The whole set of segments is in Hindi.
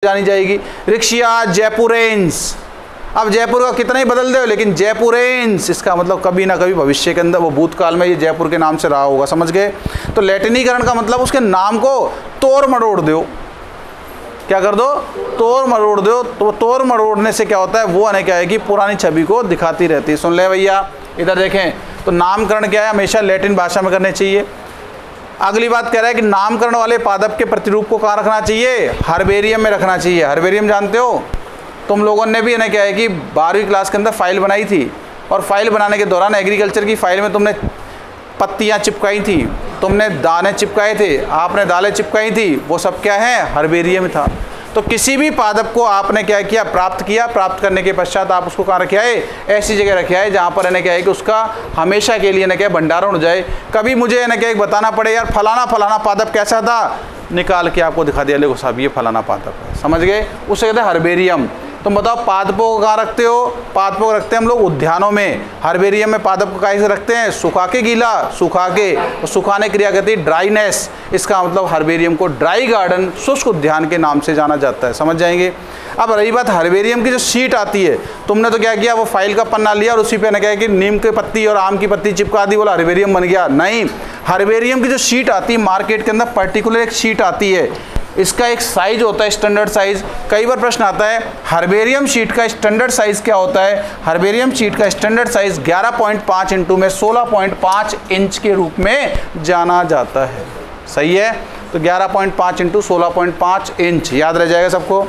जानी जाएगी। रिक्शिया जयपुरेंस, अब जयपुर का कितना ही बदल दो लेकिन जयपुरेंस इसका मतलब कभी ना कभी भविष्य के अंदर वो भूतकाल में ये जयपुर के नाम से रहा होगा, समझ गए। तो लैटिनीकरण का मतलब उसके नाम को तोड़ मरोड़ दो, क्या कर दो, तोड़ मरोड़ दो। तो तोड़ मरोड़ने से क्या होता है, वो आने क्या है कि पुरानी छवि को दिखाती रहती है। सुन ले भैया, इधर देखें, तो नामकरण क्या है, हमेशा लैटिन भाषा में करने चाहिए। अगली बात कह रहा है कि नामकरण वाले पादप के प्रतिरूप को कहाँ रखना चाहिए, हर्बेरियम में रखना चाहिए। हर्बेरियम जानते हो, तुम लोगों ने भी क्या है कि 12वीं क्लास के अंदर फाइल बनाई थी, और फाइल बनाने के दौरान एग्रीकल्चर की फाइल में तुमने पत्तियाँ चिपकाई थी, तुमने दाने चिपकाए थे, आपने दालें चिपकाई थी, वो सब क्या है, हर्बेरियम था। तो किसी भी पादप को आपने क्या किया, प्राप्त किया, प्राप्त करने के पश्चात आप उसको कहाँ रखा है, ऐसी जगह रखा है जहाँ पर क्या है कि उसका हमेशा के लिए क्या भंडारण हो जाए। कभी मुझे क्या बताना पड़े यार फलाना फलाना पादप कैसा था, निकाल के आपको दिखा दिया, देखो साहब ये फलाना पादप है, समझ गए, उसे कहते हैं हर्बेरियम। तुम बताओ पादपों को कहाँ रखते हो, पादपों को रखते हैं हम लोग उद्यानों में। हर्बेरियम में पादप को कैसे रखते हैं, सुखा के गीला, सुखा के, तो सुखाने क्रिया कहती है ड्राइनेस, इसका मतलब हर्बेरियम को ड्राई गार्डन, शुष्क उद्यान के नाम से जाना जाता है, समझ जाएंगे। अब रही बात हर्बेरियम की जो शीट आती है, तुमने तो क्या किया, वो फाइल का पन्ना लिया और उसी पे क्या है कि नीम की पत्ती और आम की पत्ती चिपका दी, बोला हर्बेरियम बन गया। नहीं, हर्बेरियम की जो शीट आती है मार्केट के अंदर, पर्टिकुलर एक शीट आती है, इसका एक साइज होता है स्टैंडर्ड साइज। कई बार प्रश्न आता है हर्बेरियम शीट का स्टैंडर्ड साइज क्या होता है। हर्बेरियम शीट का स्टैंडर्ड साइज 11.5 इंटू में 16.5 इंच के रूप में जाना जाता है, सही है। तो 11.5 इंटू 16.5 इंच याद रह जाएगा सबको।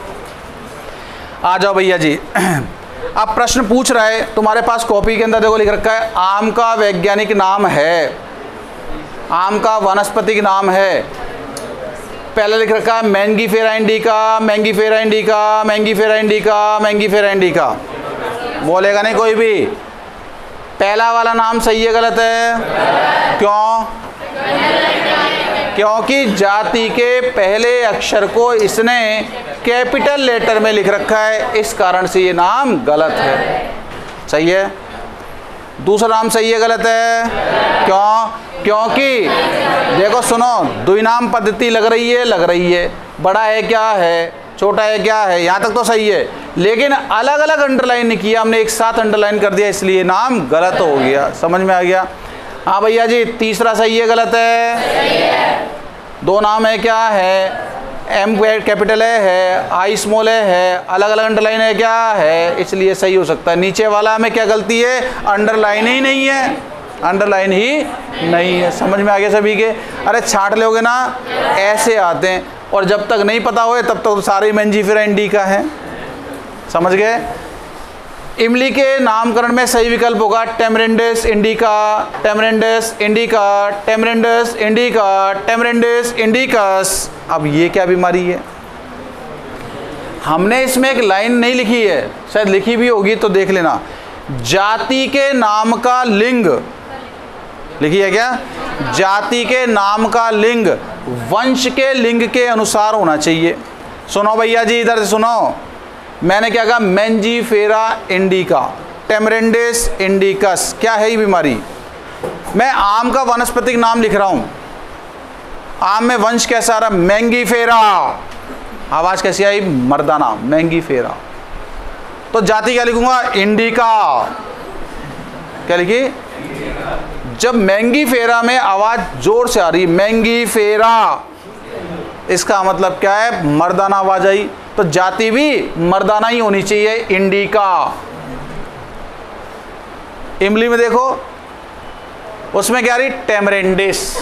आ जाओ भैया जी, अब प्रश्न पूछ रहा है तुम्हारे पास कॉपी के अंदर, देखो लिख रखा है आम का वैज्ञानिक नाम है, आम का वानस्पतिक नाम है। पहले लिख रखा है Mangifera indica, Mangifera indica, Mangifera indica, Mangifera indica, बोलेगा नहीं कोई भी। पहला वाला नाम सही है गलत है, क्यों, क्योंकि जाति के पहले अक्षर को इसने कैपिटल लेटर में लिख रखा है, इस कारण से ये नाम गलत है, सही है। दूसरा नाम सही है गलत है, क्यों, क्योंकि देखो सुनो, द्विनाम पद्धति लग रही है, बड़ा है क्या है, छोटा है क्या है, यहाँ तक तो सही है, लेकिन अलग अलग अंडरलाइन नहीं किया हमने, एक साथ अंडरलाइन कर दिया, इसलिए नाम गलत हो गया, समझ में आ गया। हाँ भैया जी, तीसरा सही है गलत है, दो नाम है क्या है, एम कैपिटल है, आई स्मॉल है, अलग अलग अंडरलाइन है क्या है, इसलिए सही हो सकता है। नीचे वाला में क्या गलती है, अंडरलाइन ही नहीं है, अंडरलाइन ही नहीं है, समझ में आ गया सभी के। अरे छांट लोगे ना, ऐसे आते हैं, और जब तक नहीं पता होए तब तक तो सारे मैंगीफेरा इंडिका हैं, समझ गए। इमली के नामकरण में सही विकल्प होगा टेमरिंडिस इंडिका, टेमरिंडिस इंडिका, टेमरिंडिस इंडिका, टेमरिंडिस इंडिकस। अब ये क्या बीमारी है, हमने इसमें एक लाइन नहीं लिखी है, शायद लिखी भी होगी तो देख लेना। जाति के नाम का लिंग लिखी है क्या, जाति के नाम का लिंग वंश के लिंग के अनुसार होना चाहिए। सुनो भैया जी, इधर से सुनो, मैंने क्या कहा, मैंगीफेरा इंडिका, टेमरिंडिस इंडिकस, क्या है ये बीमारी। मैं आम का वानस्पतिक नाम लिख रहा हूं, आम में वंश कैसा आ रहा, मैंगीफेरा, आवाज कैसी आई, मर्दाना, मैंगीफेरा। तो जाति क्या लिखूंगा, इंडिका, क्या लिखी, जब मैंगीफेरा में आवाज जोर से आ रही, मैंगीफेरा, इसका मतलब क्या है, मर्दाना आवाज आई, तो जाति भी मर्दाना ही होनी चाहिए, इंडिका। इमली में देखो, उसमें क्या रही, टेमरिंडिस।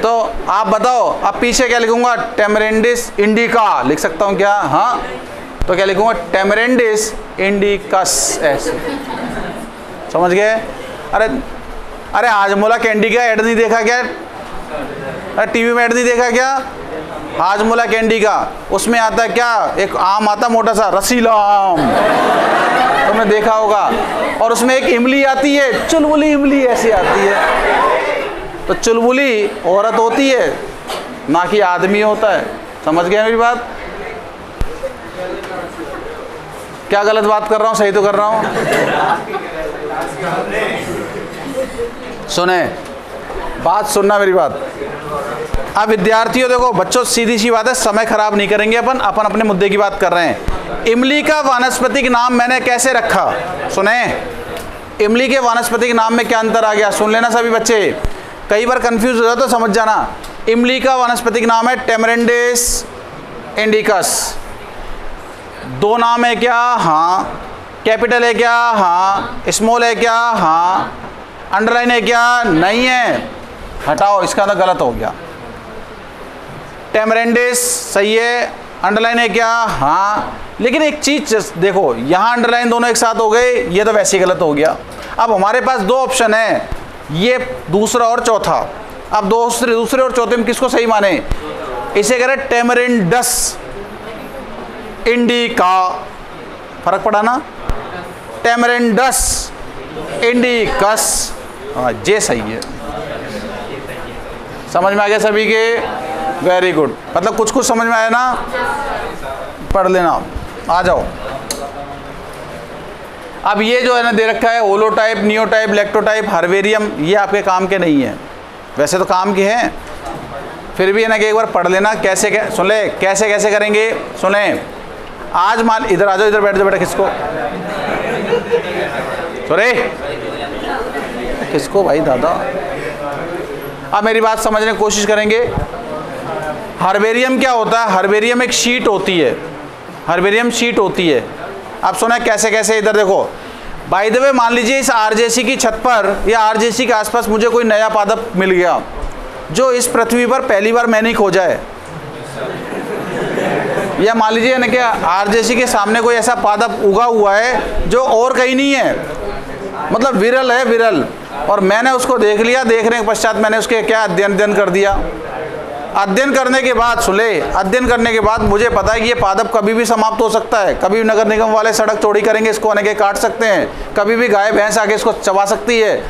तो आप बताओ, अब पीछे क्या लिखूंगा, टेमरिंडिस इंडिका लिख सकता हूं क्या, हाँ, तो क्या लिखूंगा, टेमरिंडिस इंडिकस, ऐसे, समझ गए। अरे अरे हाजमोला कैंडी का ऐड नहीं देखा क्या, अरे टीवी में ऐड नहीं देखा क्या, हाजमोला कैंडी का, उसमें आता है क्या, एक आम आता मोटा सा, रसीला आम, तुमने देखा होगा, और उसमें एक इमली आती है, चुलबुली इमली ऐसी आती है। तो चुलबुली औरत होती है, ना कि आदमी होता है, समझ गए मेरी बात। क्या गलत बात कर रहा हूँ, सही तो कर रहा हूँ। सुने, बात सुनना मेरी बात। अब विद्यार्थियों देखो, बच्चों सीधी सी बात है, समय खराब नहीं करेंगे अपन अपने मुद्दे की बात कर रहे हैं। इमली का वानस्पतिक नाम मैंने कैसे रखा, सुने। इमली के वानस्पतिक नाम में क्या अंतर आ गया, सुन लेना सभी बच्चे, कई बार कंफ्यूज हो जाए तो समझ जाना। इमली का वानस्पतिक नाम है टेमरेंडिस इंडिकस। दो नाम है क्या, हाँ। कैपिटल है क्या, हाँ। स्मॉल है क्या, हाँ। अंडरलाइन है क्या, नहीं है। हटाओ, इसका तो गलत हो गया। टेमरेंडिस सही है, अंडरलाइन है क्या, हाँ। लेकिन एक चीज देखो, यहाँ अंडरलाइन दोनों एक साथ हो गए, ये तो वैसे ही गलत हो गया। अब हमारे पास दो ऑप्शन है, ये दूसरा और चौथा। अब दूसरे और चौथे में किसको सही माने, इसे कह रहे टेमरेंडस इंडिका, फर्क पड़ा ना। टेमरेंडस इंडिकस, हाँ ये सही है। समझ में आ गया सभी के, वेरी गुड। मतलब कुछ कुछ समझ में आया ना, पढ़ लेना। आ जाओ, अब ये जो है ना दे रखा है होलोटाइप, नियोटाइप, लैक्टोटाइप, हर्बेरियम, ये आपके काम के नहीं है। वैसे तो काम के हैं, फिर भी है ना कि एक बार पढ़ लेना। कैसे सुन ले, कैसे कैसे करेंगे, सुने। आज मान, इधर आ जाओ, इधर बैठ जाओ बेटा। किसको सॉरी, किसको भाई दादा। अब मेरी बात समझने की कोशिश करेंगे। हर्बेरियम क्या होता है, हर्बेरियम एक शीट होती है, हर्बेरियम शीट होती है। अब सुना कैसे कैसे, इधर देखो। बाय द वे, मान लीजिए इस आरजेसी की छत पर या आरजेसी के आसपास मुझे कोई नया पादप मिल गया जो इस पृथ्वी पर पहली बार मैंने खोजा है, या मान लीजिए ना कि आरजेसी के सामने कोई ऐसा पादप उगा हुआ है जो और कहीं नहीं है, मतलब विरल है, विरल, और मैंने उसको देख लिया। देखने के पश्चात मैंने उसके क्या अध्ययन कर दिया। अध्ययन करने के बाद सुले, अध्ययन करने के बाद मुझे पता है कि ये पादप कभी भी समाप्त हो सकता है। कभी नगर निगम वाले सड़क चौड़ी करेंगे, इसको आने के काट सकते हैं, कभी भी गाय भैंस आके इसको चबा सकती है।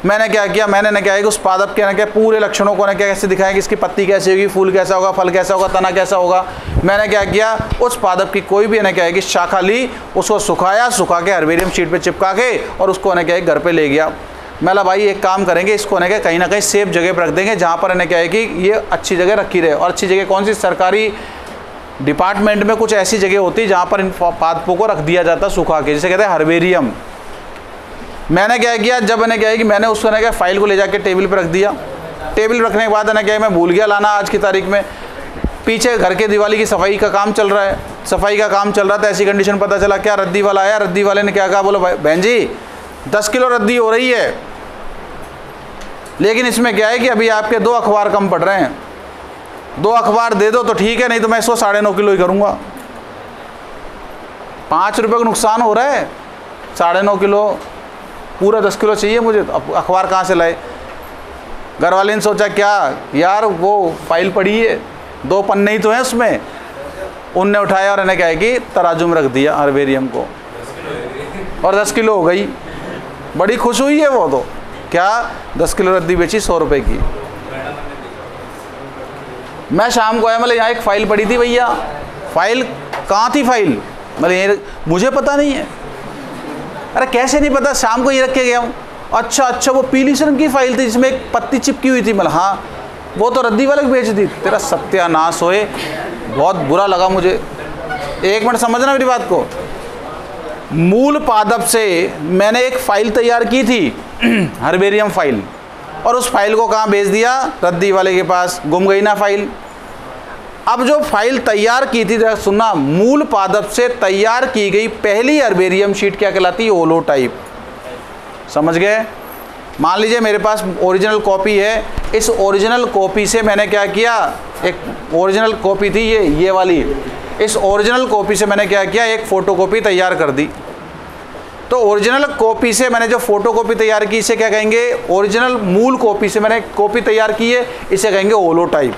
मैंने क्या किया, मैंने न क्या है कि उस पादप के न क्या पूरे लक्षणों को न क्या कैसे दिखाया कि इसकी पत्ती कैसी होगी, फूल कैसा होगा, फल कैसा होगा, तना कैसा होगा। मैंने क्या किया, उस पादप की कोई भी न क्या है कि शाखा ली, उसको सुखाया, सुखा के हर्बेरियम शीट पे चिपका के और उसको न क्या है घर पे ले गया। मैंने भाई एक काम करेंगे, इसको न क्या कहीं ना कहीं सेफ जगह पर रख देंगे जहाँ पर न क्या है कि ये अच्छी जगह रखी रहे। और अच्छी जगह कौन सी, सरकारी डिपार्टमेंट में कुछ ऐसी जगह होती है जहाँ पर इन पादपों को रख दिया जाता है सुखा के, जिसे कहते हैं हर्बेरियम। मैंने क्या किया, जब मैंने क्या है कि मैंने उसको ना क्या फाइल को ले जाके टेबल पे रख दिया। टेबल रखने के बाद ना क्या है, मैं भूल गया लाना आज की तारीख में। पीछे घर के दिवाली की सफाई का काम चल रहा है, सफाई का काम चल रहा था, ऐसी कंडीशन पता चला क्या, रद्दी वाला आया। रद्दी वाले ने क्या कहा, बोलो बहन जी 10 किलो रद्दी हो रही है, लेकिन इसमें क्या है कि अभी आपके 2 अखबार कम पड़ रहे हैं, 2 अखबार दे दो तो ठीक है, नहीं तो मैं इसको 9.5 किलो ही करूँगा। 5 रुपये का नुकसान हो रहा है, 9.5 किलो, पूरा 10 किलो चाहिए मुझे, तो अब अखबार कहाँ से लाए। घर वाले ने सोचा क्या यार, वो फाइल पड़ी है, 2 पन्ने ही तो हैं उसमें। उनने उठाया और इन्हें क्या है कि तराजू में रख दिया हर्बेरियम को, और 10 किलो हो गई। बड़ी खुश हुई है वो तो, क्या 10 किलो रद्दी बेची 100 रुपये की। मैं शाम को आया, मतलब यहाँ एक फ़ाइल पड़ी थी भैया। फाइल कहाँ थी फाइल, मतलब मुझे पता नहीं है। अरे कैसे नहीं पता, शाम को ये रख के गया हूँ। अच्छा वो पीली रंग की फाइल थी जिसमें एक पत्ती चिपकी हुई थी। मतलब हाँ, वो तो रद्दी वाले को बेच दी। तेरा सत्यानाश होए, बहुत बुरा लगा मुझे। 1 मिनट समझना मेरी बात को। मूल पादप से मैंने एक फ़ाइल तैयार की थी हर्बेरियम फाइल, और उस फाइल को कहाँ भेज दिया, रद्दी वाले के पास। गुम गई ना फाइल। अब जो फाइल तैयार की थी, सुनना, मूल पादप से तैयार की गई पहली हर्बेरियम शीट क्या कहलाती है, होलोटाइप। समझ गए। मान लीजिए मेरे पास ओरिजिनल कॉपी है, इस ओरिजिनल कॉपी से मैंने क्या किया, एक ओरिजिनल कॉपी थी ये वाली, इस ओरिजिनल कॉपी से मैंने क्या किया, एक फ़ोटोकॉपी तैयार कर दी। तो ओरिजिनल कॉपी से मैंने जो फ़ोटोकॉपी तैयार की, इसे क्या कहेंगे, ओरिजिनल मूल कॉपी से मैंने कॉपी तैयार की है, इसे कहेंगे होलोटाइप।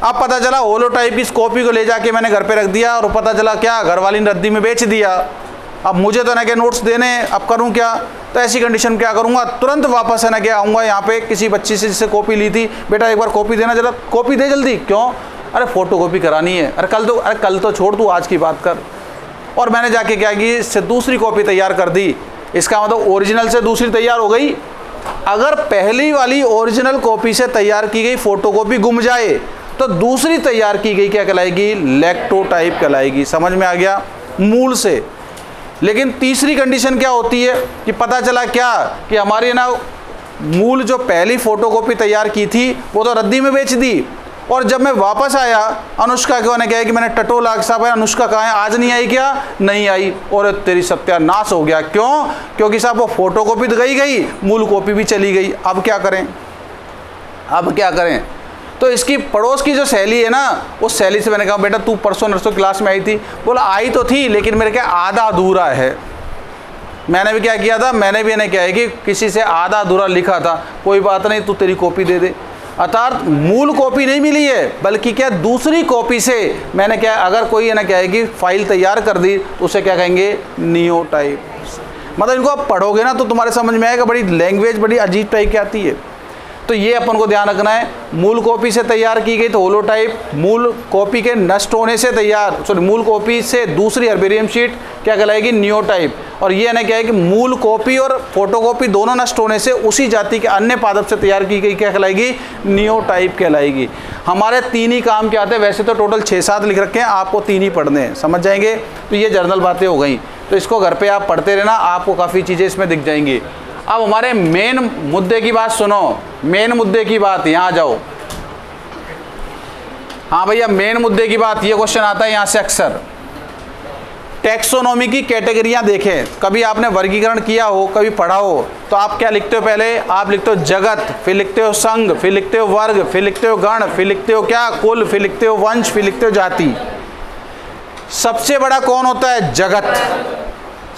अब पता चला होलोटाइप की इस कॉपी को ले जाके मैंने घर पे रख दिया, और पता चला क्या, घर वाली ने रद्दी में बेच दिया। अब मुझे तो ना क्या नोट्स देने, अब करूं क्या। तो ऐसी कंडीशन क्या करूंगा, तुरंत वापस है ना क्या आऊँगा यहाँ पे किसी बच्ची से जिससे कॉपी ली थी, बेटा एक बार कॉपी देना जरा, कॉपी दे जल्दी। क्यों, अरे फ़ोटो कॉपी करानी है। अरे कल तो छोड़, तू आज की बात कर। और मैंने जाके क्या की, इससे दूसरी कॉपी तैयार कर दी। इसका मतलब ओरिजिनल से दूसरी तैयार हो गई। अगर पहली वाली ओरिजिनल कॉपी से तैयार की गई फोटोकॉपी गुम जाए तो दूसरी तैयार की गई क्या कहलाएगी? लैक्टोटाइप कहलाएगी। समझ में आ गया? मूल से। लेकिन तीसरी कंडीशन क्या होती है कि पता चला क्या कि हमारी ना मूल जो पहली फोटोकॉपी तैयार की थी वो तो रद्दी में बेच दी, और जब मैं वापस आया अनुष्का को ने कहा कि मैंने टटोला साहब अनुष्का कहाँ है, आज नहीं आई क्या? नहीं आई। और तेरी सत्यानाश हो गया। क्यों? क्योंकि साहब वो फोटोकॉपी तो गई, मूल कॉपी भी चली गई। अब क्या करें? अब क्या करें? तो इसकी पड़ोस की जो सहेली है ना, उस सहेली से मैंने कहा बेटा तू परसों नरसों क्लास में आई थी। बोला आई तो थी लेकिन मेरे क्या आधा अधूरा है। मैंने भी क्या किया था, मैंने भी इन्हें क्या है कि किसी से आधा अधूरा लिखा था, कोई बात नहीं तू तेरी कॉपी दे दे। अर्थात मूल कॉपी नहीं मिली है, बल्कि क्या दूसरी कॉपी से मैंने क्या, अगर कोई है ना क्या है कि फाइल तैयार कर दी तो उसे क्या कहेंगे? नियोटाइप। मतलब इनको आप पढ़ोगे ना तो तुम्हारे समझ में आएगा, बड़ी लैंग्वेज बड़ी अजीब टाइप की आती है। तो ये अपन को ध्यान रखना है। मूल कॉपी से तैयार की गई तो होलोटाइप, मूल कॉपी के नष्ट होने से तैयार मूल कॉपी से दूसरी हर्बेरियम शीट क्या कहलाएगी? नियोटाइप। और ये ना क्या है कि मूल कॉपी और फोटोकॉपी दोनों नष्ट होने से उसी जाति के अन्य पादप से तैयार की गई क्या कहलाएगी? नियोटाइप कहलाएगी। हमारे 3 ही काम क्या आते हैं? वैसे तो टोटल 6-7 लिख रखे हैं, आपको 3 ही पढ़ने हैं, समझ जाएंगे। तो ये जर्नल बातें हो गई, तो इसको घर पे आप पढ़ते रहना, आपको काफ़ी चीज़ें इसमें दिख जाएंगी। अब हमारे मेन मुद्दे की बात सुनो, मेन मुद्दे की बात, यहाँ जाओ। हाँ भैया, मेन मुद्दे की बात, ये क्वेश्चन आता है यहाँ से अक्सर। टैक्सोनॉमी की कैटेगरियाँ देखें, कभी आपने वर्गीकरण किया हो, कभी पढ़ा हो, तो आप क्या लिखते हो? पहले आप लिखते हो जगत, फिर लिखते हो संघ, फिर लिखते हो वर्ग, फिर लिखते हो गण, फिर लिखते हो क्या? कुल, फिर लिखते हो वंश, फिर लिखते हो जाति। सबसे बड़ा कौन होता है? जगत।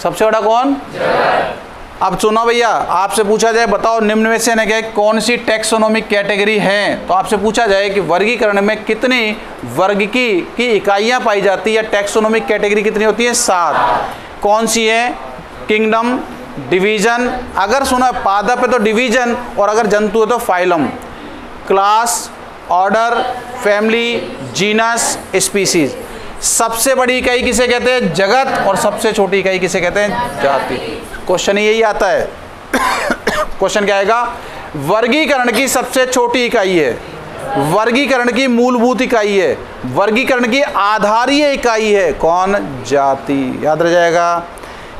सबसे बड़ा कौन? जगत। अब सुनो भैया, आपसे पूछा जाए बताओ निम्न में से न क्या कौन सी टैक्सोनॉमिक कैटेगरी है, तो आपसे पूछा जाए कि वर्गीकरण में कितनी वर्ग की इकाइयां पाई जाती है, टैक्सोनॉमिक कैटेगरी कितनी होती है? 7। कौन सी है? किंगडम, डिवीजन, अगर सुना पादप है तो डिवीजन, और अगर जंतु है तो phylum. Class, order, family, genus, species. सबसे बड़ी इकाई किसे कहते हैं? जगत। और सबसे छोटी इकाई किसे कहते हैं? जाति। क्वेश्चन यही आता है। क्वेश्चन क्या आएगा? वर्गीकरण की सबसे छोटी इकाई है, वर्गीकरण की मूलभूत इकाई है, वर्गीकरण की आधारीय इकाई है कौन? जाति। याद रह जाएगा।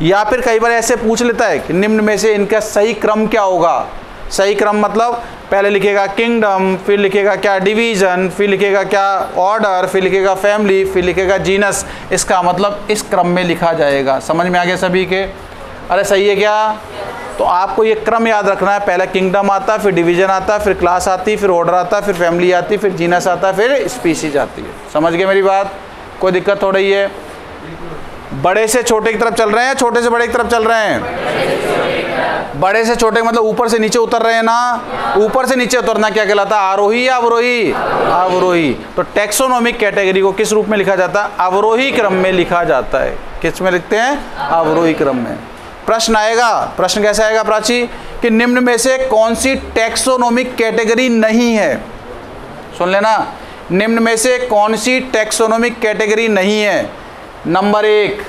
या फिर कई बार ऐसे पूछ लेता है कि निम्न में से इनका सही क्रम क्या होगा? सही क्रम मतलब पहले लिखेगा किंगडम, फिर लिखेगा क्या? डिवीजन, फिर लिखेगा क्या? ऑर्डर, फिर लिखेगा फैमिली, फिर लिखेगा जीनस। इसका मतलब इस क्रम में लिखा जाएगा। समझ में आ गया सभी के? अरे सही है क्या? तो आपको ये क्रम याद रखना है। पहले किंगडम आता है, फिर डिवीजन आता है, फिर क्लास आती है, फिर ऑर्डर आता है, फिर फैमिली आती है, फिर जीनस आता है, फिर स्पीसीज आती है। समझ गए मेरी बात? कोई दिक्कत हो रही है? बड़े से छोटे की तरफ चल रहे हैं, छोटे से बड़े की तरफ चल रहे हैं? बड़े से छोटे मतलब ऊपर से नीचे उतर रहे हैं ना। ऊपर से नीचे उतरना क्या कहलाता है? आरोही या अवरोही? अवरोही। तो टैक्सोनॉमिक कैटेगरी को किस रूप में लिखा जाता है? अवरोही क्रम में लिखा जाता है। किस में लिखते हैं? अवरोही क्रम में। प्रश्न आएगा, प्रश्न कैसे आएगा प्राची? कि निम्न में से कौन सी टैक्सोनॉमिक कैटेगरी नहीं है? सुन लेना, निम्न में से कौन सी टैक्सोनॉमिक कैटेगरी नहीं है? नंबर 1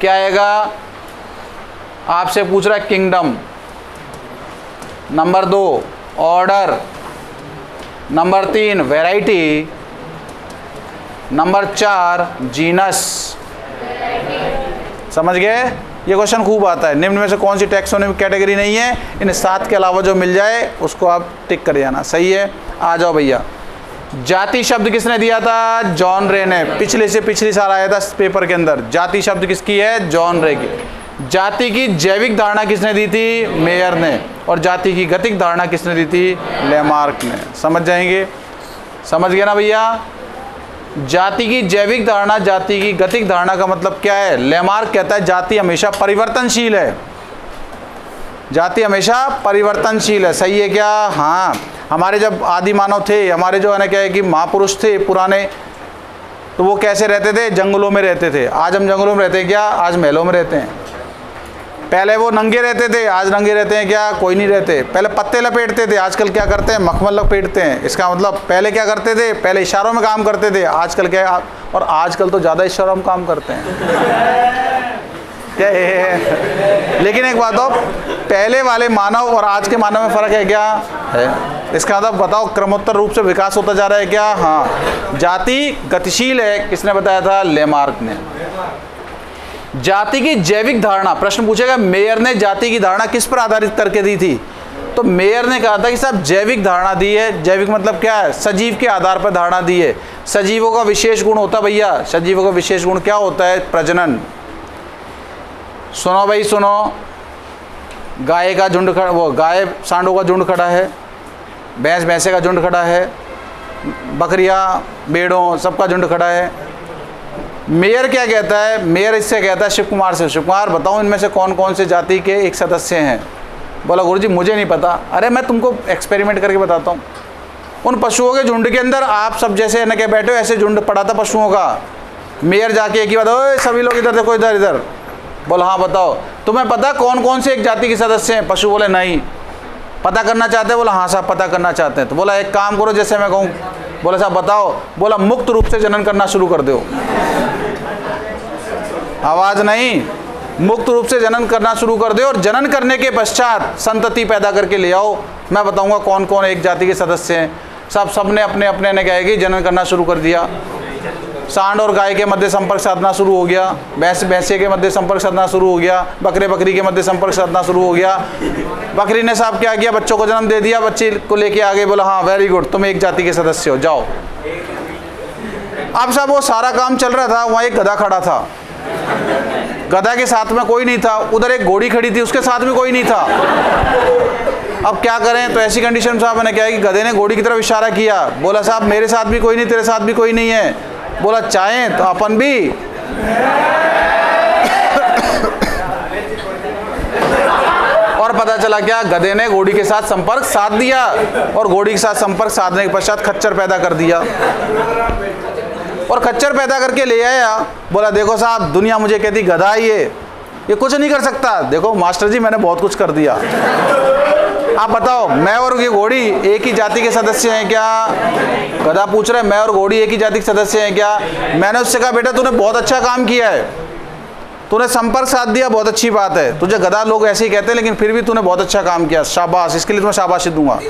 क्या आएगा? आपसे पूछ रहा है kingdom. Number 2 order. Number 3 variety. Number 4 genus. समझ गए? ये क्वेश्चन खूब आता है। निम्न में से कौन सी टैक्सोनॉमिक कैटेगरी नहीं है? इन 7 के अलावा जो मिल जाए उसको आप टिक कर जाना। सही है? आ जाओ भैया। जाति शब्द किसने दिया था? जॉन रे ने। पिछले से पिछली साल आया था पेपर के अंदर। जाति शब्द किसकी है? जॉन रे की। जाति की जैविक धारणा किसने दी थी? मेयर ने। और जाति की गतिक धारणा किसने दी थी? लेमार्क ने। समझ जाएंगे? समझ गए ना भैया? जाति की जैविक धारणा, जाति की गतिक धारणा का मतलब क्या है? लेमार्क कहता है जाति हमेशा परिवर्तनशील है। जाति हमेशा परिवर्तनशील है। सही है क्या? हाँ। हमारे जब आदि मानव थे, हमारे जो है ना क्या है कि महापुरुष थे पुराने, तो वो कैसे रहते थे? जंगलों में रहते थे। आज हम जंगलों में रहते हैं क्या? आज महलों में रहते हैं। पहले वो नंगे रहते थे, आज नंगे रहते हैं क्या? कोई नहीं रहते। पहले पत्ते लपेटते थे, आजकल क्या करते हैं? मखमल लपेटते हैं। इसका मतलब पहले क्या करते थे? पहले इशारों में काम करते थे, आजकल क्या? और आजकल तो ज़्यादा इशारों में काम करते हैं। क्या है? लेकिन एक बात हो, पहले वाले मानव और आज के मानव में फर्क है क्या है? इसका मतलब बताओ क्रमोत्तर रूप से विकास होता जा रहा है क्या? हाँ। जाति गतिशील है, किसने बताया था? लेमार्क ने। जाति की जैविक धारणा, प्रश्न पूछेगा मेयर ने जाति की धारणा किस पर आधारित करके दी थी? तो मेयर ने कहा था कि साहब जैविक धारणा दी है। जैविक मतलब क्या है? सजीव के आधार पर धारणा दी है। सजीवों का विशेष गुण होता है भैया, सजीवों का विशेष गुण क्या होता है? प्रजनन। सुनो भाई सुनो, गाय का झुंड खड़ा, वो गाय सांडों का झुंड खड़ा है, भैंस भैंसे का झुंड खड़ा है, बकरियां भेड़ों सबका झुंड खड़ा है। मेयर क्या कहता है? मेयर इससे कहता है शिव कुमार से, शिव कुमार बताओ इनमें से कौन कौन से जाति के एक सदस्य हैं? बोला गुरुजी मुझे नहीं पता। अरे मैं तुमको एक्सपेरिमेंट करके बताता हूँ। उन पशुओं के झुंड के अंदर आप सब जैसे न के बैठे हो, ऐसे झुंड पड़ा था पशुओं का। मेयर जाके एक ही बात, ओए सभी लोग इधर देखो, इधर इधर। बोला हाँ बताओ, तुम्हें पता कौन कौन से एक जाति के सदस्य हैं? पशु बोले नहीं। पता करना चाहते हैं? बोला हाँ साहब पता करना चाहते हैं। तो बोला एक काम करो जैसे मैं कहूँ। बोला साहब बताओ। बोला मुक्त रूप से जनन करना शुरू कर दो। आवाज़ नहीं, मुक्त रूप से जनन करना शुरू कर दो और जनन करने के पश्चात संतति पैदा करके ले आओ। मैं बताऊंगा कौन कौन एक जाति के सदस्य हैं। सबने अपने अपने ने कहेगी जनन करना शुरू कर दिया। सांड और गाय के मध्य संपर्क साधना शुरू हो गया, भैंस भैंसे के मध्य संपर्क साधना शुरू हो गया, बकरे बकरी के मध्य संपर्क साधना शुरू हो गया। बकरी ने साहब क्या किया? बच्चों को जन्म दे दिया, बच्चे को लेके आ गए। बोला हाँ वेरी गुड, तुम एक जाति के सदस्य हो, जाओ। अब साहब वो सारा काम चल रहा था, वहाँ एक गधा खड़ा था। गधा के साथ में कोई नहीं था, उधर एक घोड़ी खड़ी थी, उसके साथ में कोई नहीं था। अब क्या करें? तो ऐसी कंडीशन साहब मैंने क्या है कि गधे ने घोड़ी की तरफ इशारा किया। बोला साहब मेरे साथ भी कोई नहीं, तेरे साथ भी कोई नहीं है। बोला चाहें तो अपन भी। और पता चला क्या? गधे ने घोड़ी के साथ संपर्क साध दिया और घोड़ी के साथ संपर्क साधने के पश्चात खच्चर पैदा कर दिया और खच्चर पैदा करके ले आया। बोला देखो साहब दुनिया मुझे कहती गधा ही है, ये कुछ नहीं कर सकता। देखो मास्टर जी मैंने बहुत कुछ कर दिया। आप बताओ मैं और ये घोड़ी एक ही जाति के सदस्य हैं क्या? गधा पूछ रहा है मैं और घोड़ी एक ही जाति के सदस्य हैं क्या? मैंने उससे कहा बेटा तूने बहुत अच्छा काम किया है, तूने संपर्क साध दिया, बहुत अच्छी बात है। तुझे गधा लोग ऐसे ही कहते हैं लेकिन फिर भी तूने बहुत अच्छा काम किया, शाबाश, इसके लिए तुम्हें शाबाशी दूंगा।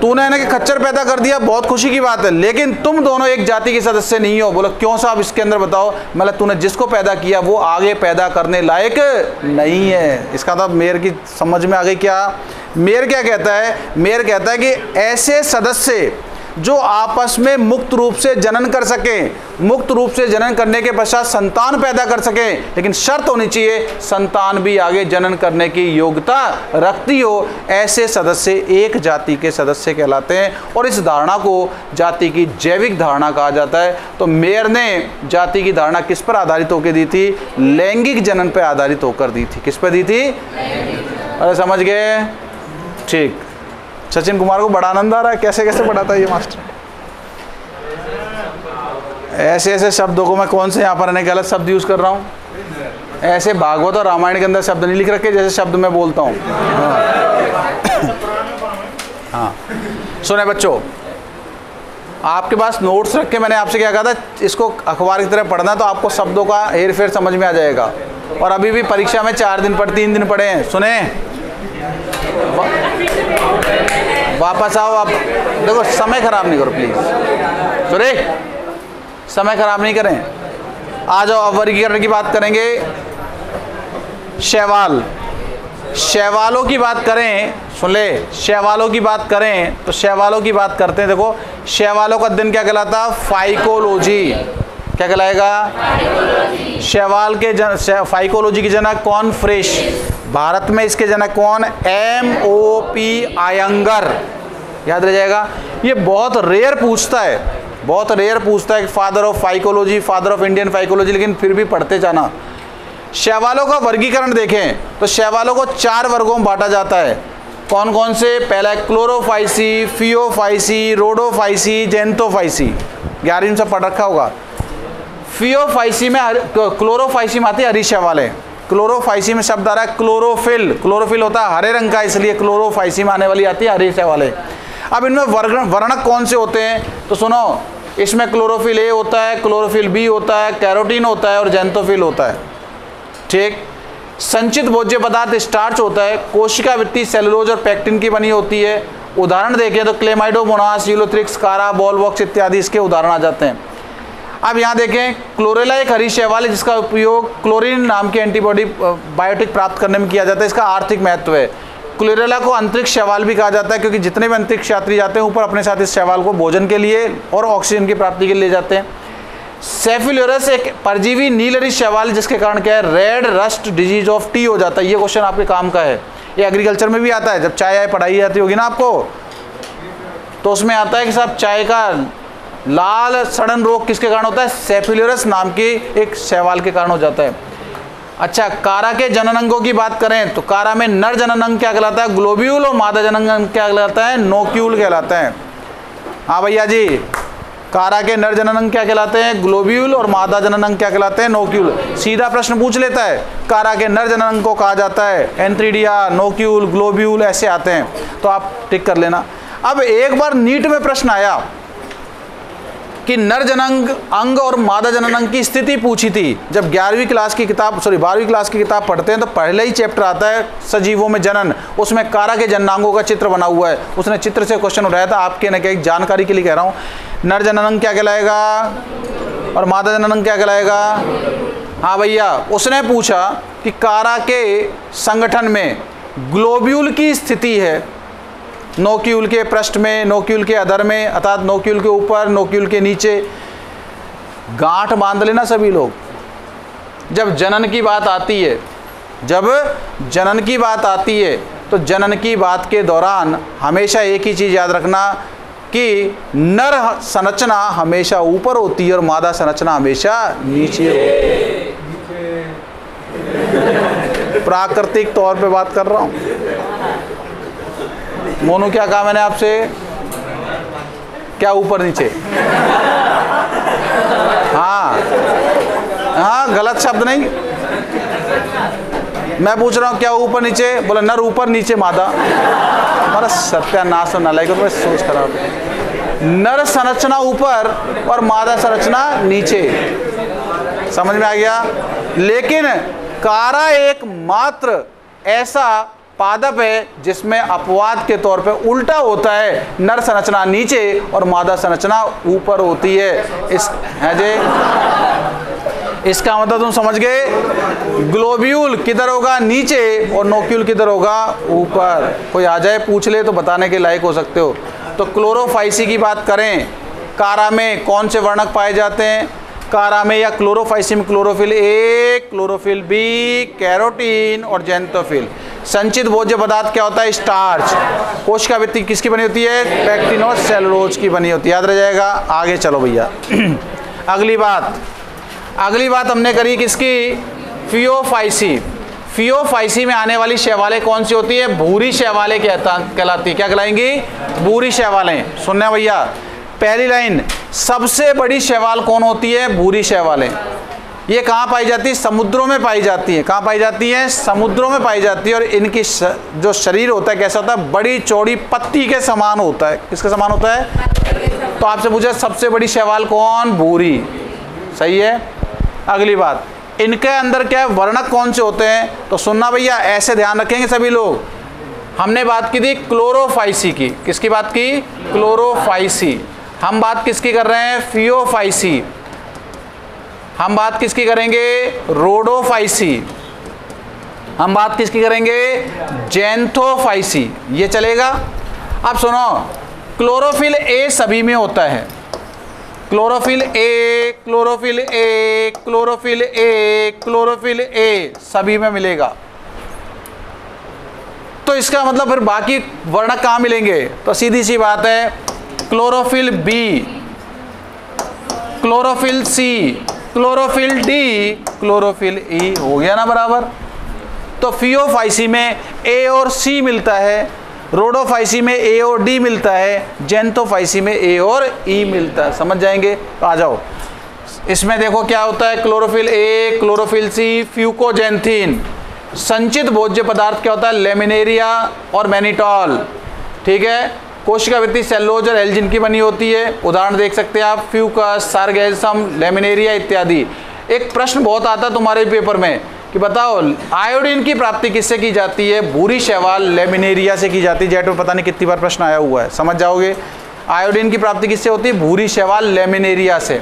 तूने ना कि खच्चर पैदा कर दिया, बहुत खुशी की बात है, लेकिन तुम दोनों एक जाति के सदस्य नहीं हो। बोला क्यों साहब, इसके अंदर बताओ। मतलब तूने जिसको पैदा किया वो आगे पैदा करने लायक नहीं है। इसका तो मेयर की समझ में आ गई क्या? मेयर क्या कहता है? मेयर कहता है कि ऐसे सदस्य जो आपस में मुक्त रूप से जनन कर सकें, मुक्त रूप से जनन करने के पश्चात संतान पैदा कर सकें, लेकिन शर्त होनी चाहिए संतान भी आगे जनन करने की योग्यता रखती हो, ऐसे सदस्य एक जाति के सदस्य कहलाते हैं। और इस धारणा को जाति की जैविक धारणा कहा जाता है। तो मेयर ने जाति की धारणा किस पर आधारित होकर दी थी? लैंगिक जनन पर आधारित होकर दी थी। किस पर दी थी? अरे समझ गए? ठीक। सचिन कुमार को बड़ा आनंद आ रहा है, कैसे कैसे पढ़ाता है ये मास्टर। ऐसे ऐसे शब्दों को मैं कौन से यहाँ पर आने गलत शब्द यूज़ कर रहा हूँ? ऐसे भागवत और रामायण के अंदर शब्द नहीं लिख रखे जैसे शब्द मैं बोलता हूँ। हाँ सुने बच्चों, आपके पास नोट्स रख के मैंने आपसे क्या कहा था, इसको अखबार की तरह पढ़ना, तो आपको शब्दों का हेर फेर समझ में आ जाएगा। और अभी भी परीक्षा में 4 दिन 3 दिन पढ़े हैं। सुने, वापस आओ। आप देखो समय खराब नहीं करो प्लीज। सुने, समय खराब नहीं करें। आ जाओ, अब वर्गीकरण की बात करेंगे। शैवाल, शैवालों की बात करें, सुन ले, शैवालों की बात करें तो शैवालों की बात करते हैं। देखो शैवालों का अध्ययन क्या कहलाता? फाइकोलॉजी। क्या कहलाएगा? शैवाल के फाइकोलॉजी के जनक कौन? फ्रेश। भारत में इसके जनक कौन? M.O.P. आयंगर। याद रह जाएगा। ये बहुत रेयर पूछता है, बहुत रेयर पूछता है, father of phycology, father of Indian phycology, लेकिन फिर भी पढ़ते जाना। शैवालों का वर्गीकरण देखें तो शैवालों को 4 वर्गों में बांटा जाता है। कौन कौन से? पहला है क्लोरोफाइसी, फियोफाइसी, रोडोफाइसी, जेंथोफाइसी। 11वीं से पढ़ रखा होगा। फियोफाइसी में, क्लोरोफाइसी में आती है हरी शैवाल है। क्लोरोफाइसी में शब्द आ रहा है क्लोरोफिल। क्लोरोफिल होता है हरे रंग का, इसलिए क्लोरोफाइसी में आने वाली आती है हरी शैवाल है। अब इनमें वर्णक कौन से होते हैं? तो सुनो, इसमें क्लोरोफिल ए होता है, क्लोरोफिल बी होता है, कैरोटीन होता है और जेंथोफिल होता है। ठीक। संचित भोज्य पदार्थ स्टार्च होता है। कोशिका वृत्ति सेलुलोज और पेक्टिन की बनी होती है। उदाहरण देखें तो क्लेमाइडोमोनास, यूलोथ्रिक्स, कारा, बॉलवॉक्स इत्यादि इसके उदाहरण आ जाते हैं। अब यहाँ देखें, क्लोरेला एक हरी शैवाल है जिसका उपयोग क्लोरीन नाम की एंटीबॉडी बायोटिक प्राप्त करने में किया जाता है। इसका आर्थिक महत्व है। क्लोरेला को अंतरिक्ष शैवाल भी कहा जाता है क्योंकि जितने भी अंतरिक्ष यात्री जाते हैं ऊपर अपने साथ इस शैवाल को भोजन के लिए और ऑक्सीजन की प्राप्ति के लिए ले जाते हैं। सेफिलोरस एक परजीवी नीलहरी शैवाल जिसके कारण क्या है, red rust disease of T हो जाता है। ये क्वेश्चन आपके काम का है, ये एग्रीकल्चर में भी आता है। जब चाय पढ़ाई जाती होगी ना आपको, तो उसमें आता है कि साहब चाय का लाल सड़न रोग किसके कारण होता है, सेफिलोरस नाम की एक शैवाल के कारण हो जाता है। अच्छा, कारा के जनन अंगों की बात करें तो कारा में नर जनन अंग क्या कहलाता है, ग्लोब्यूल, और मादा जनन अंग क्या कहलाता है, नोक्यूल कहलाता है। हाँ भैया जी, कारा के नर जनन अंग क्या कहलाते हैं, ग्लोब्यूल, और मादा जनन अंग क्या कहलाते हैं, नोक्यूल। सीधा प्रश्न पूछ लेता है, कारा के नर जनन अंग को कहा जाता है एंथ्रीडिया, नोक्यूल, ग्लोब्यूल ऐसे आते हैं, तो आप टिक कर लेना। अब एक बार नीट में प्रश्न आया कि नर जनन अंग और मादा जनन अंग की स्थिति पूछी थी। जब 12वीं क्लास की किताब पढ़ते हैं तो पहले ही चैप्टर आता है सजीवों में जनन, उसमें कारा के जननांगों का चित्र बना हुआ है। उसने चित्र से क्वेश्चन उठाया था, आपके न क्या जानकारी के लिए कह रहा हूँ। नर जनन अंग क्या कहलाएगा और मादा जनन अंग क्या कहलाएगा। हाँ भैया, उसने पूछा कि कारा के संगठन में ग्लोब्यूल की स्थिति है, नोक्यूल के पृष्ठ में, नोक्यूल के अधर में, अर्थात नोक्यूल के ऊपर, नोक्यूल के नीचे। गांठ बांध लेना सभी लोग। जब जनन की बात आती है, तो जनन की बात के दौरान हमेशा एक ही चीज़ याद रखना कि नर संरचना हमेशा ऊपर होती है और मादा संरचना हमेशा नीचे होती है। प्राकृतिक तौर पे बात कर रहा हूँ। मोनू, क्या कहा मैंने आपसे, क्या ऊपर नीचे? हाँ, गलत शब्द नहीं। मैं पूछ रहा हूँ क्या ऊपर नीचे, बोला नर ऊपर नीचे मादा। हमारा सत्यानाश और नालायक में सोच खराब है। नर संरचना ऊपर और मादा संरचना नीचे, समझ में आ गया। लेकिन कारा एकमात्र ऐसा पादप है जिसमें अपवाद के तौर पे उल्टा होता है, नर संरचना नीचे और मादा संरचना ऊपर होती है। इस है जे, इसका मतलब तुम समझ गए, ग्लोब्यूल किधर होगा, नीचे, और नोक्यूल किधर होगा, ऊपर। कोई आ जाए पूछ ले तो बताने के लायक हो सकते हो। तो क्लोरोफाइसी की बात करें, कारा में कौन से वर्णक पाए जाते हैं, कारा में या क्लोरोफाइसी में chlorophyll A, chlorophyll B, carotene और जेंथोफिल। संचित भोज्य पदार्थ क्या होता है, स्टार्च। कोशिका वृत्ति किसकी बनी होती है, पेक्टिन और सेलुलोज की बनी होती है। याद रह जाएगा। आगे चलो भैया। अगली बात हमने करी किसकी, फियोफाइसी। फियोफाइसी में आने वाली शैवालें कौन सी होती है, भूरी शैवालें कहलाती है। क्या कहलाएंगी, भूरी शैवालें। सुनना भैया, पहली लाइन, सबसे बड़ी शैवाल कौन होती है, भूरी शैवालें। ये कहाँ पाई जाती है, समुद्रों में पाई जाती है। कहाँ पाई जाती है, समुद्रों में पाई जाती है। और इनकी जो शरीर होता है कैसा होता है, बड़ी चौड़ी पत्ती के समान होता है। किसके समान होता है, तो आपसे पूछा सबसे बड़ी शैवाल कौन, भूरी। सही है। अगली बात, इनके अंदर क्या वर्णक कौन से होते हैं, तो सुनना भैया, ऐसे ध्यान रखेंगे सभी लोग। हमने बात की थी क्लोरोफाइसी की। किसकी बात की, क्लोरोफाइसी। हम बात किसकी कर रहे हैं, फियोफाइसी। हम बात किसकी करेंगे, रोडोफाइसी। हम बात किसकी करेंगे, जेंथोफाइसी। ये चलेगा। अब सुनो, क्लोरोफिल ए सभी में होता है। Chlorophyll A, chlorophyll A, chlorophyll A, chlorophyll A सभी में मिलेगा। तो इसका मतलब फिर बाकी वर्णक कहाँ मिलेंगे, तो सीधी सी बात है, chlorophyll B, chlorophyll C, chlorophyll D, chlorophyll E. हो गया ना बराबर। तो फियोफाइसी में ए और सी मिलता है, रोडोफाइसी में ए और डी मिलता है, जेंथोफाइसी में ए और ई मिलता है। समझ जाएंगे। तो आ जाओ, इसमें देखो क्या होता है, chlorophyll A, chlorophyll C, fucoxanthin. संचित भोज्य पदार्थ क्या होता है, लेमिनेरिया और मैनिटॉल। ठीक है। कोशिका वृत्ति सेलुलोज और एल्जिन की बनी होती है। उदाहरण देख सकते हैं आप, फ्यूकस, सार्गेसम, लेमिनेरिया इत्यादि। एक प्रश्न बहुत आता है तुम्हारे पेपर में कि बताओ आयोडीन की प्राप्ति किससे की जाती है? भूरी शैवाल लेमिनेरिया से की जाती है। जेट में पता नहीं कितनी बार प्रश्न आया हुआ है, समझ जाओगे। आयोडीन की प्राप्ति किससे होती है? भूरी शैवाल लेमिनेरिया से।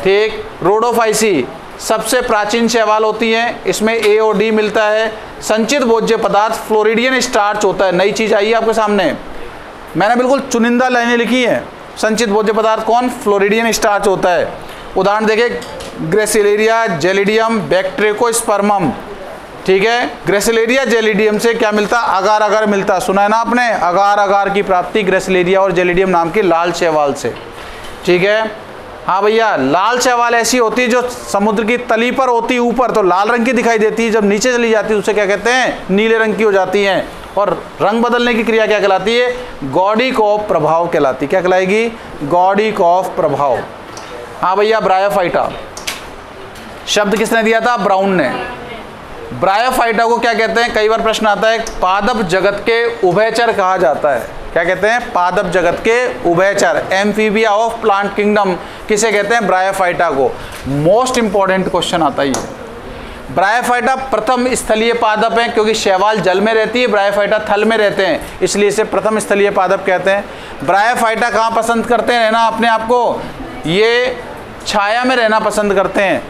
ठीक। रोडोफाइसी सबसे प्राचीन शैवाल होती है, इसमें ए और डी मिलता है। संचित भोज्य पदार्थ फ्लोरिडियन स्टार्च होता है। नई चीज आई है आपके सामने, मैंने बिल्कुल चुनिंदा लाइनें लिखी हैं। संचित भोज्य पदार्थ कौन? फ्लोरिडियन स्टार्च होता है। उदाहरण देखें, ग्रेसिलेरिया जेलिडियम बैक्टेरियोस्पर्मम। ठीक है, ग्रेसिलेरिया जेलिडियम से क्या मिलता? अगार अगार मिलता। सुना है ना आपने, अगार अगार की प्राप्ति ग्रेसिलेरिया और जेलिडियम नाम की लाल शैवाल से। ठीक है, हाँ भैया, लाल शैवाल ऐसी होती है जो समुद्र की तली पर होती है, ऊपर तो लाल रंग की दिखाई देती है, जब नीचे चली जाती है उसे क्या कहते हैं? नीले रंग की हो जाती हैं। और रंग बदलने की क्रिया क्या कहलाती है? गॉडीकॉफ प्रभाव कहलाती है। क्या कहलाएगी? गॉडीकॉफ प्रभाव। हाँ भैया, ब्रायोफाइटा शब्द किसने दिया था? ब्राउन ने। ब्रायोफाइटा को क्या कहते हैं? कई बार प्रश्न आता है, पादप जगत के उभयचर कहा जाता है। क्या कहते हैं? पादप जगत के उभयचर, एम्फीबिया ऑफ प्लांट किंगडम किसे कहते हैं? ब्रायोफाइटा को। मोस्ट इंपॉर्टेंट क्वेश्चन आता ही है। ब्रायोफाइटा प्रथम स्थलीय पादप है, क्योंकि शैवाल जल में रहती है, ब्रायोफाइटा थल में रहते हैं, इसलिए इसे प्रथम स्थलीय पादप कहते हैं। ब्रायोफाइटा कहाँ पसंद करते हैं रहना अपने आप को? ये छाया में रहना पसंद करते हैं।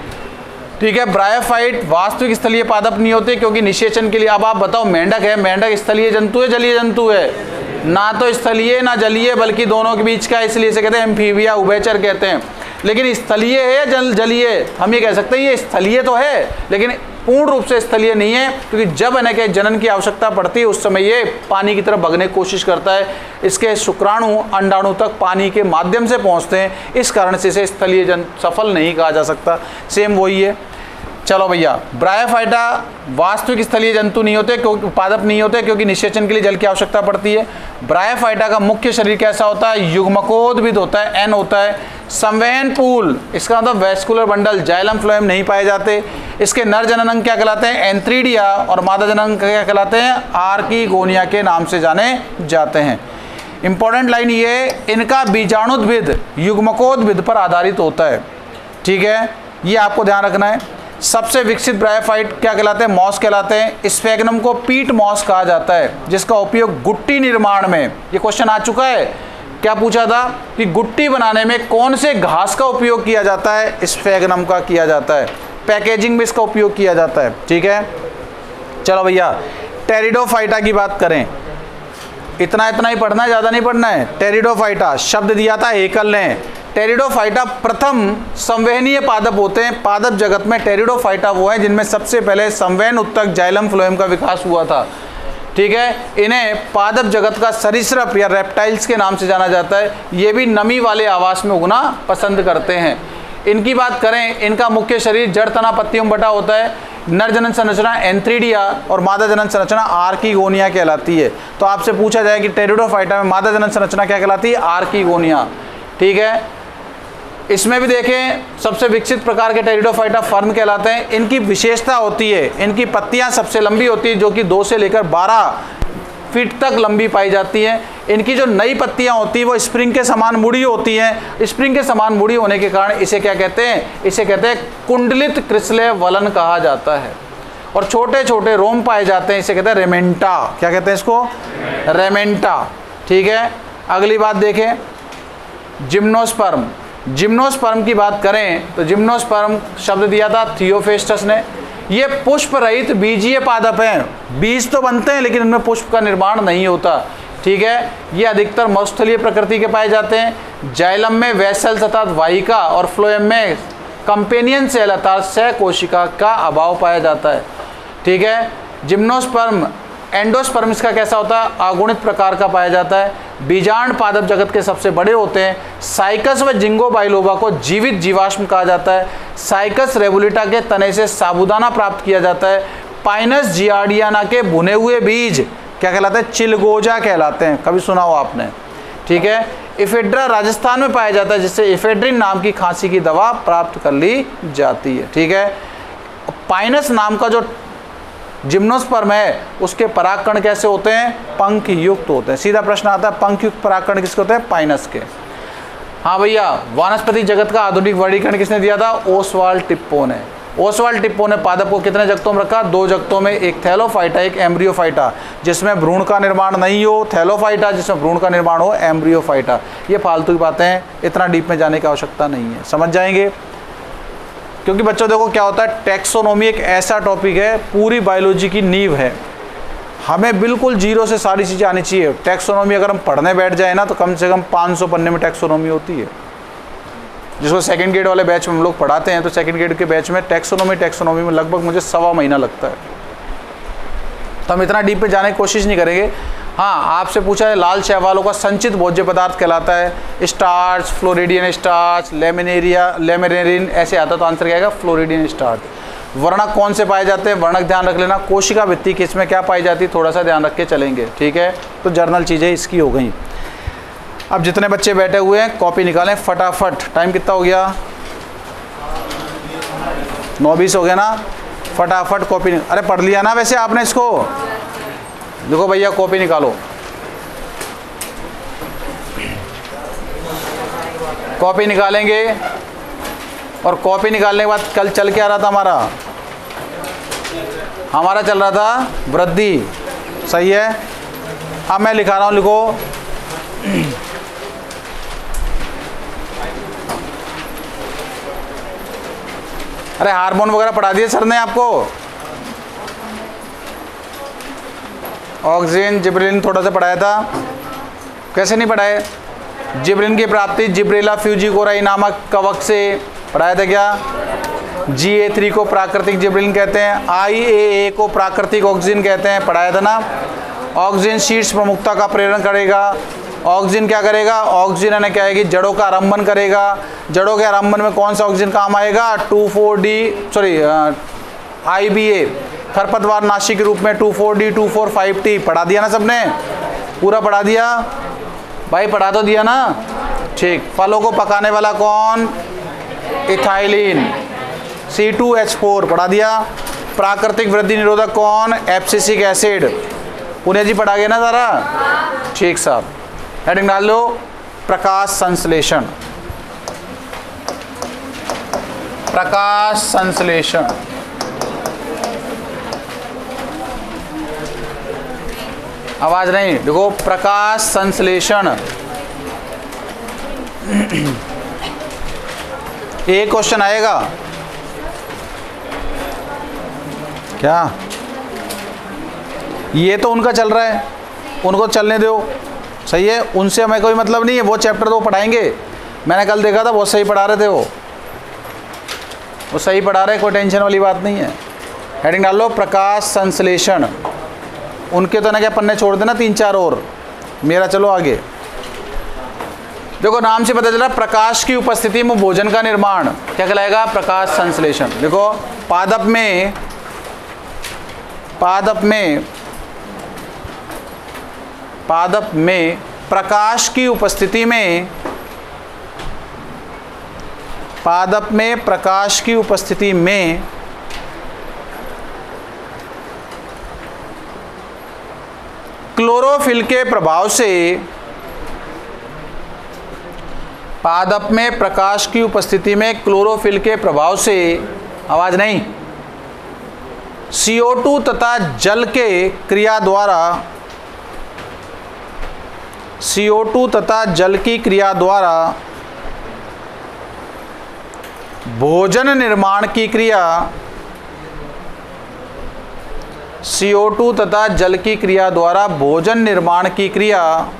ठीक है, ब्रायोफाइट वास्तविक स्थलीय पादप नहीं होते, क्योंकि निषेचन के लिए, अब आप बताओ, मेंढक है, मेंढक स्थलीय जंतु है जलीय जंतु है? ना तो स्थलीय ना जलीय, बल्कि दोनों के बीच का, इसलिए इसे कहते हैं एम्फीबिया, उभयचर कहते हैं। लेकिन स्थलीय है या जलीय? हम ये कह सकते हैं ये स्थलीय तो है, लेकिन पूर्ण रूप से स्थलीय नहीं है, क्योंकि जब इन्हें के जनन की आवश्यकता पड़ती है उस समय ये पानी की तरफ भगने की कोशिश करता है। इसके शुक्राणु अंडाणु तक पानी के माध्यम से पहुंचते हैं, इस कारण से इसे स्थलीय जंतु सफल नहीं कहा जा सकता। सेम वही है। चलो भैया, ब्रायोफाइटा वास्तविक स्थलीय जंतु नहीं होते, क्योंकि पादप नहीं होते, क्योंकि निषेचन के लिए जल की आवश्यकता पड़ती है। ब्रायोफाइटा का मुख्य शरीर कैसा होता है? युग्मकोद्भिद होता है, एन होता है। संवहन पूल, इसका मतलब वेस्कुलर बंडल, जाइलम फ्लोएम नहीं पाए जाते। इसके नर जननांग क्या कहलाते हैं? एंथ्रीडिया, और मादा जननांग क्या कहलाते हैं? आर्कीगोनिया के नाम से जाने जाते हैं। इंपॉर्टेंट लाइन ये, इनका बीजाणुद्भिद युग्मकोद्भिद पर आधारित होता है। ठीक है, ये आपको ध्यान रखना है। सबसे विकसित ब्रायोफाइट क्या कहलाते हैं? मॉस कहलाते हैं। स्फेगनम को पीट मॉस कहा जाता है, जिसका उपयोग गुट्टी निर्माण में, ये क्वेश्चन आ चुका है, क्या पूछा था कि गुट्टी बनाने में कौन से घास का उपयोग किया जाता है? स्फेगनम का किया जाता है। पैकेजिंग में इसका उपयोग किया जाता है। ठीक है, चलो भैया, टेरिडोफाइटा की बात करें, इतना ही पढ़ना है, ज़्यादा नहीं पढ़ना है। टेरिडोफाइटा शब्द दिया था हेकल ने। टेरिडोफाइटा प्रथम संवहनीय पादप होते हैं। पादप जगत में टेरिडोफाइटा वो है जिनमें सबसे पहले संवहन उत्तक जाइलम फ्लोएम का विकास हुआ था। ठीक है, इन्हें पादप जगत का सरीसृप या रेप्टाइल्स के नाम से जाना जाता है। ये भी नमी वाले आवास में उगना पसंद करते हैं। इनकी बात करें, इनका मुख्य शरीर जड़ तना पत्तियों में बटा होता है। नर जनन संरचना एंथ्रीडिया और मादा जनन संरचना आर्कीगोनिया कहलाती है। तो आपसे पूछा जाए कि टेरिडोफाइटा में मादा जनन संरचना क्या कहलाती है? आर्कीगोनिया। ठीक है, इसमें भी देखें, सबसे विकसित प्रकार के टेरिडोफाइटा फर्न कहलाते हैं। इनकी विशेषता होती है, इनकी पत्तियां सबसे लंबी होती है, जो कि 2 से लेकर 12 फीट तक लंबी पाई जाती हैं। इनकी जो नई पत्तियां होती हैं वो स्प्रिंग के समान मुड़ी होती हैं। स्प्रिंग के समान मुड़ी होने के कारण इसे क्या कहते हैं? इसे कहते हैं कुंडलित क्रिसले वलन कहा जाता है। और छोटे छोटे रोम पाए जाते हैं, इसे कहते हैं रेमेंटा। क्या कहते हैं इसको? रेमेंटा। ठीक है, अगली बात देखें, जिम्नोस्पर्म। जिम्नोस्पर्म की बात करें तो जिम्नोस्पर्म शब्द दिया था थियोफेस्टस ने। ये पुष्प रहित बीजीय पादप हैं। बीज तो बनते हैं लेकिन इनमें पुष्प का निर्माण नहीं होता। ठीक है, ये अधिकतर मरुस्थलीय प्रकृति के पाए जाते हैं। जाइलम में वेसल तथा वाहिका और फ्लोएम में कंपेनियन सेल अर्थात सह कोशिका का अभाव पाया जाता है। ठीक है, जिम्नोस्पर्म एंडोस्पर्म इसका कैसा होता है? अगुणित प्रकार का पाया जाता है। बीजांड पादप जगत के सबसे बड़े होते हैं। साइकस व जिंगो बाइलोबा को जीवित जीवाश्म कहा जाता है। साइकस रेबुलिटा के तने से साबूदाना प्राप्त किया जाता है। पाइनस जियार्डियाना के भुने हुए बीज क्या कहलाते हैं? चिलगोजा कहलाते हैं। कभी सुना हो आपने? ठीक है, इफेड्रा राजस्थान में पाया जाता है, जिससे इफेड्रिन नाम की खांसी की दवा प्राप्त कर ली जाती है। ठीक है, पाइनस नाम का जो जिम्नोस्पर्म है उसके परागकण कैसे होते हैं? पंख युक्त होते हैं। सीधा प्रश्न आता है, पंख युक्त परागकण किसके होते हैं? पाइनस के। हाँ भैया, वनस्पति जगत का आधुनिक वर्गीकरण किसने दिया था? ओसवाल्ड टिप्पो ने। ओसवाल्ड टिप्पो ने पादप को कितने जगतों में रखा? 2 जगतों में, एक थैलोफाइटा एक एम्ब्रियोफाइटा, जिसमें भ्रूण का निर्माण नहीं हो थैलोफाइटा, जिसमें भ्रूण का निर्माण हो एम्ब्रियोफाइटा। ये फालतू की बातें हैं, इतना डीप में जाने की आवश्यकता नहीं है, समझ जाएंगे। क्योंकि बच्चों देखो क्या होता है, टैक्सोनॉमी एक ऐसा टॉपिक है, पूरी बायोलॉजी की नींव है, हमें बिल्कुल जीरो से सारी चीज़ें आनी चाहिए। टैक्सोनॉमी अगर हम पढ़ने बैठ जाए ना तो कम से कम 500 पन्ने में टैक्सोनॉमी होती है, जिसको सेकंड ग्रेड वाले बैच में हम लोग पढ़ाते हैं। तो सेकंड ग्रेड के बैच में टैक्सोनॉमी में लगभग मुझे 1.25 महीना लगता है, तो हम इतना डीप पे जाने की कोशिश नहीं करेंगे। हाँ, आपसे पूछा है लाल चाय वालों का संचित भोज्य पदार्थ कहलाता है स्टार्च, फ्लोरिडियन स्टार्च, लेमिनेरिन ऐसे आता, तो आंसर क्या आएगा? Floridean starch. वर्णक कौन से पाए जाते हैं? वर्णक ध्यान रख लेना, कोशिका भित्ति किसमें क्या पाई जाती है, थोड़ा सा ध्यान रख के चलेंगे, ठीक है। तो जर्नल चीज़ें इसकी हो गई। अब जितने बच्चे बैठे हुए हैं कॉपी निकालें फटाफट। टाइम कितना हो गया? 9:20 हो गया ना। फटाफट कॉपी अरे पढ़ लिया ना वैसे आपने इसको? देखो भैया कॉपी निकालो, कॉपी निकालेंगे। और कॉपी निकालने के बाद कल चल के आ रहा था हमारा चल रहा था वृद्धि, सही है। अब मैं लिखा रहा हूँ, लिखो अरे हार्मोन वगैरह पढ़ा दिए सर ने आपको? ऑक्सीजन जिब्रेलिन थोड़ा सा पढ़ाया था, कैसे नहीं पढ़ाए? जिब्रेलिन की प्राप्ति जिब्रेला फ्यूजिकोराई नामक कवक से पढ़ाया था क्या? GA3 को प्राकृतिक जिब्रेलिन कहते हैं, IAA को प्राकृतिक ऑक्सीजन कहते हैं, पढ़ाया था ना। ऑक्सीजन शीर्ष प्रमुखता का प्रेरण करेगा। ऑक्सीजन क्या करेगा? ऑक्सीजन ने क्या है कि जड़ों का आरंभन करेगा। जड़ों के आरंभन में कौन सा ऑक्सीजन काम आएगा? IBA खरपतवार नाशी के रूप में 2,4-D 2,4,5-T पढ़ा दिया ना सबने? पूरा पढ़ा दिया भाई? पढ़ा तो दिया ना, ठीक। फलों को पकाने वाला कौन? इथाइलिन। C2H4 पढ़ा दिया। प्राकृतिक वृद्धि निरोधक कौन? Abscisic acid. पुण्य जी पढ़ा गया ना सारा? ठीक साहब, हेडिंग डाल लो प्रकाश संश्लेषण। प्रकाश संश्लेषण, आवाज नहीं, देखो प्रकाश संश्लेषण। एक क्वेश्चन आएगा क्या? ये तो उनका चल रहा है, उनको चलने दो, सही है, उनसे हमें कोई मतलब नहीं है। वो चैप्टर तो पढ़ाएंगे, मैंने कल देखा था बहुत सही पढ़ा रहे थे, वो सही पढ़ा रहे, कोई टेंशन वाली बात नहीं है। हेडिंग डाल लो प्रकाश संश्लेषण। उनके तो ना क्या पन्ने छोड़ देना 3-4 और, मेरा चलो आगे। देखो नाम से पता चला प्रकाश की उपस्थिति में भोजन का निर्माण क्या कहलाएगा? प्रकाश संश्लेषण। देखो पादप में प्रकाश की उपस्थिति में, पादप में प्रकाश की उपस्थिति में क्लोरोफिल के प्रभाव से, पादप में प्रकाश की उपस्थिति में क्लोरोफिल के प्रभाव से, आवाज नहीं, CO2 तथा जल के क्रिया द्वारा, CO2 तथा जल की क्रिया द्वारा भोजन निर्माण की क्रिया, CO2 तथा जल की क्रिया द्वारा भोजन निर्माण की क्रिया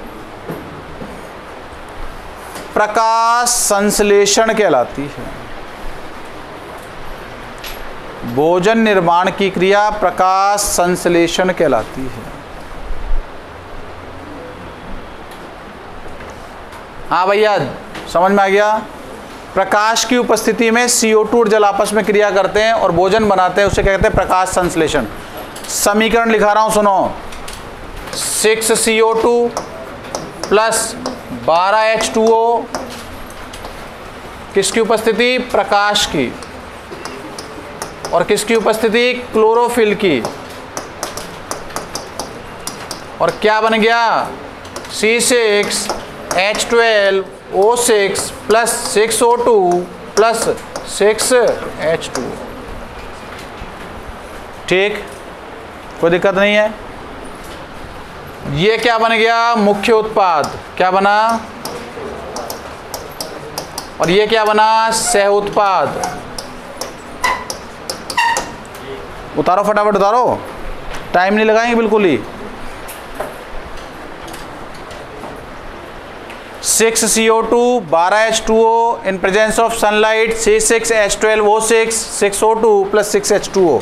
प्रकाश संश्लेषण कहलाती है। भोजन निर्माण की क्रिया प्रकाश संश्लेषण कहलाती है। हाँ भैया समझ में आ गया? प्रकाश की उपस्थिति में CO2 और जल आपस में क्रिया करते हैं और भोजन बनाते हैं, उसे क्या कहते हैं? प्रकाश संश्लेषण। समीकरण लिखा रहा हूं, सुनो। 6CO2 प्लस 12H2O किसकी उपस्थिति? प्रकाश की। और किसकी उपस्थिति? क्लोरोफिल की। और क्या बन गया? C6H12O6 plus 6O2 plus 6H2। ठीक, कोई दिक्कत नहीं है। ये क्या बन गया, मुख्य उत्पाद, क्या बना, और ये क्या बना, सह उत्पाद। उतारो फटाफट उतारो, टाइम नहीं लगाएंगे बिल्कुल ही। 6 CO2 12 H2O in presence of sunlight C6 H12O6 6 O2 + 6 H2O।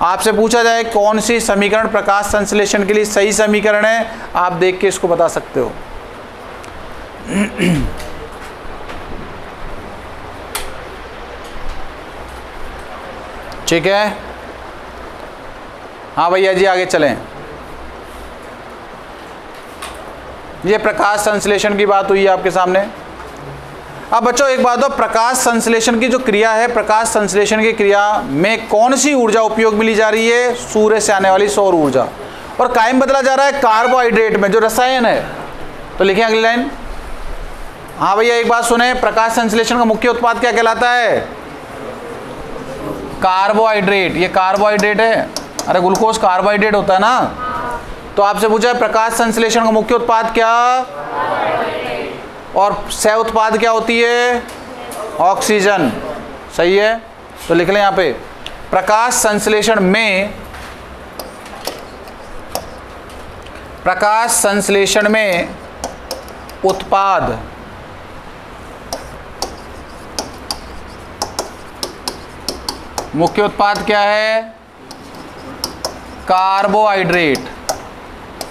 आपसे पूछा जाए कौन सी समीकरण प्रकाश संश्लेषण के लिए सही समीकरण है, आप देख के इसको बता सकते हो। ठीक है, हाँ भैया जी आगे चलें। ये प्रकाश संश्लेषण की बात हुई है आपके सामने। अब बच्चों एक बात हो, प्रकाश संश्लेषण की जो क्रिया है, प्रकाश संश्लेषण की क्रिया में कौन सी ऊर्जा उपयोग में ली जा रही है, सूर्य से आने वाली सौर ऊर्जा, और कायम बदला जा रहा है कार्बोहाइड्रेट में जो रसायन है। तो लिखें अगली लाइन। हाँ भैया एक बात सुने, प्रकाश संश्लेषण का मुख्य उत्पाद क्या कहलाता है, कार्बोहाइड्रेट। ये कार्बोहाइड्रेट है, अरे ग्लूकोज कार्बोहाइड्रेट होता है ना। तो आपसे पूछा है प्रकाश संश्लेषण का मुख्य उत्पाद क्या, और सह उत्पाद क्या होती है, ऑक्सीजन। सही है, तो लिख लें यहाँ पे, प्रकाश संश्लेषण में, प्रकाश संश्लेषण में उत्पाद मुख्य उत्पाद क्या है, कार्बोहाइड्रेट,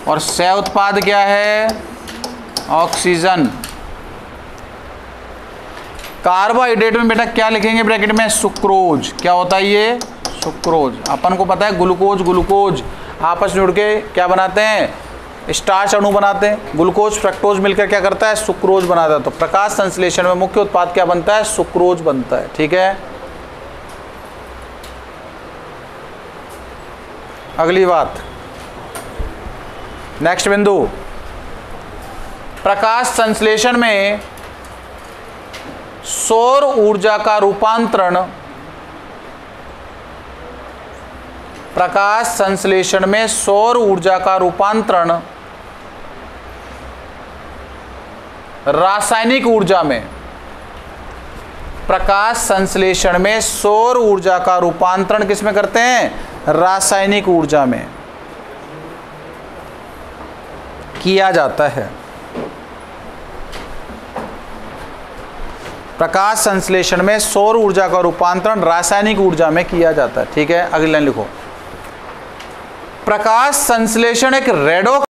और सह उत्पाद क्या है, ऑक्सीजन। कार्बोहाइड्रेट में बेटा क्या लिखेंगे ब्रैकेट में, सुक्रोज। क्या होता है ये, सुक्रोज। अपन को पता है ग्लूकोज ग्लूकोज आपस में जुड़ के क्या बनाते हैं, स्टार्च अणु बनाते हैं। ग्लूकोज फ्रक्टोज मिलकर क्या करता है, सुक्रोज बनाता है। तो प्रकाश संश्लेषण में मुख्य उत्पाद क्या बनता है, सुक्रोज बनता है। ठीक है, अगली बात, नेक्स्ट बिंदु, प्रकाश संश्लेषण में सौर ऊर्जा का रूपांतरण, प्रकाश संश्लेषण में सौर ऊर्जा का रूपांतरण रासायनिक ऊर्जा में, प्रकाश संश्लेषण में सौर ऊर्जा का रूपांतरण किस में करते हैं, रासायनिक ऊर्जा में किया जाता है। प्रकाश संश्लेषण में सौर ऊर्जा का रूपांतरण रासायनिक ऊर्जा में किया जाता है। ठीक है, अगली लाइन लिखो, प्रकाश संश्लेषण एक रेडॉक्स